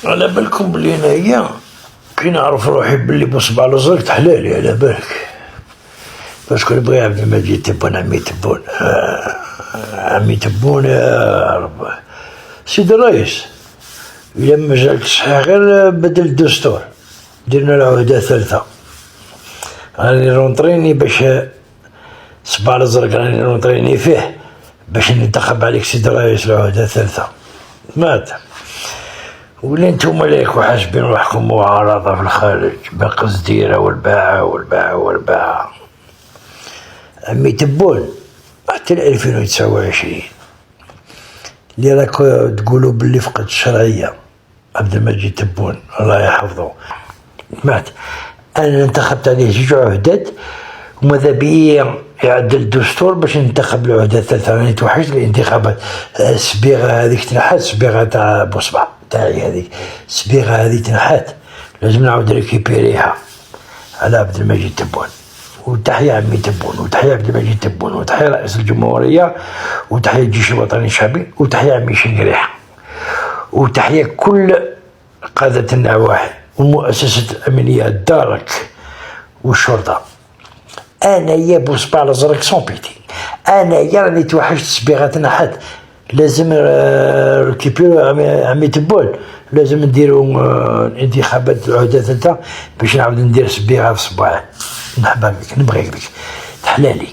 على بالكم بلي انايا كي نعرف روحي بلي بصبع الازرق تحلالي على بالك، باسكو بغي عبد المجيد تبون عمي تبون عمي تبون يا رب سيدي الرئيس، إلا مازال صحيح غير بدل الدستور درنا العهدة الثالثة، راني رونطريني باش صباع الازرق راني رونطريني فيه باش ننتخب عليك سيدي الرئيس العهدة الثالثة مات. ولا نتوما راكو حاسبين روحكم معارضة في الخارج بالقصديرة والباعة والباعة والباعة. عمي تبون حتى 2029 اللي راكو تقولوا باللي فقد الشرعية عبد المجيد تبون الله يحفظه مات. انا انتخبت عليه 2 عهدات وماذا بيا يعدل الدستور باش ننتخب العهدة الثالثة. راني توحشت الانتخابات، الصبيغة هذيك تنحات، الصبيغة تاع بوصبع تاعي هذيك الصبيغة هذيك تنحات، لازم نعاود ريكيبيريها على عبد المجيد تبون. وتحية عمي تبون، وتحية عبد المجيد تبون، وتحية رئيس الجمهورية، وتحية الجيش الوطني الشعبي، وتحية عمي شنقريح، وتحية كل قادة النواحي ومؤسسة الأمنية الدارك والشرطة. أنا يا بوصبع الأزرق سون بيتي، أنا يا راني توحشت صبيغة نحات، لازم ركيبيرو عمي تبون، لازم نديرو انتخابات العهدة الثالثة باش نعاود ندير صبيغة في صباعي. نحبها بك نبغيك بك تحلالي.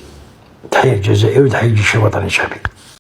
تحية الجزائر وتحية الجيش الوطني الشعبي.